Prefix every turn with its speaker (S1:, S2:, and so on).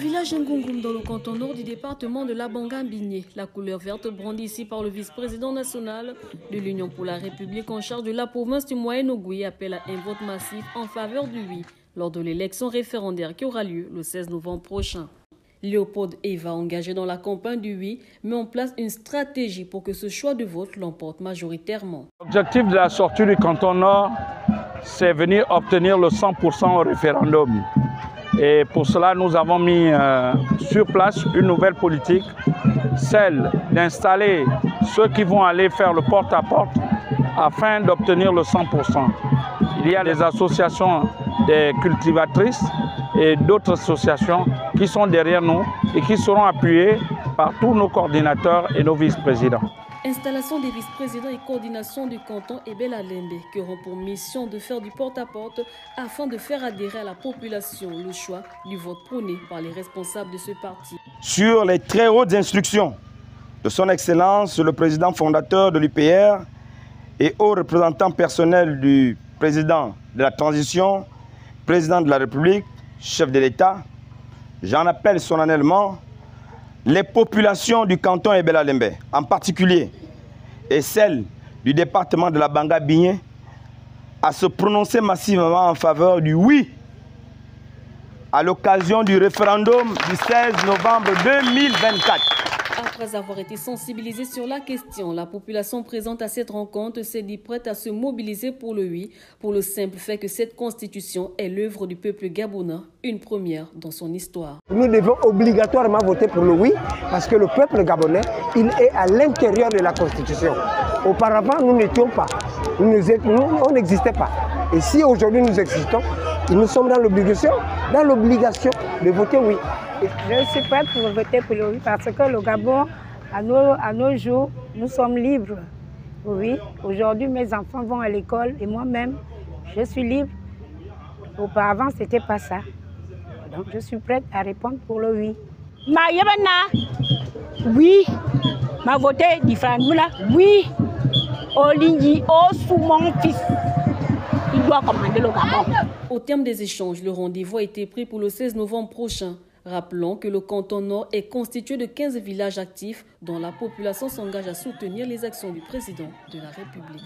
S1: village Ngungum dans le canton nord du département de la Banga-Bigné, la couleur verte brandie ici par le vice-président national de l'Union pour la République en charge de la province du Moyen-Ogooué appelle à un vote massif en faveur du oui lors de l'élection référendaire qui aura lieu le 16 novembre prochain. Léopold Eva, engagé dans la campagne du oui, met en place une stratégie pour que ce choix de vote l'emporte majoritairement.
S2: L'objectif de la sortie du canton nord, c'est venir obtenir le 100% au référendum. Et pour cela, nous avons mis sur place une nouvelle politique, celle d'installer ceux qui vont aller faire le porte-à-porte afin d'obtenir le 100%. Il y a des associations des cultivatrices et d'autres associations qui sont derrière nous et qui seront appuyées par tous nos coordinateurs et nos vice-présidents.
S1: Installation des vice-présidents et coordination du canton Ebela Lembe qui auront pour mission de faire du porte-à-porte afin de faire adhérer à la population le choix du vote prôné par les responsables de ce parti.
S3: Sur les très hautes instructions de son Excellence, le président fondateur de l'UPR et haut représentant personnel du président de la transition, président de la République, chef de l'État, j'en appelle solennellement les populations du canton Ebela Lembe, en particulier, et celles du département de la Banga-Bigné, à se prononcer massivement en faveur du oui à l'occasion du référendum du 16 novembre 2024.
S1: Après avoir été sensibilisée sur la question, la population présente à cette rencontre s'est dit prête à se mobiliser pour le oui, pour le simple fait que cette constitution est l'œuvre du peuple gabonais, une première dans son histoire.
S4: Nous devons obligatoirement voter pour le oui, parce que le peuple gabonais, il est à l'intérieur de la constitution. Auparavant, nous n'étions pas, on n'existait pas. Et si aujourd'hui nous existons, nous sommes dans l'obligation de voter oui.
S5: Je suis prête pour voter pour le oui parce que le Gabon, à nos jours, nous sommes libres. Oui, aujourd'hui mes enfants vont à l'école et moi-même, je suis libre. Auparavant, ce n'était pas ça. Donc je suis prête à répondre pour le oui.
S6: Oui, m'a voté différemment. Oui, Olingui, sous mon fils. Il doit commander le Gabon.
S1: Au terme des échanges, le rendez-vous a été pris pour le 16 novembre prochain. Rappelons que le canton nord est constitué de 15 villages actifs dont la population s'engage à soutenir les actions du président de la République.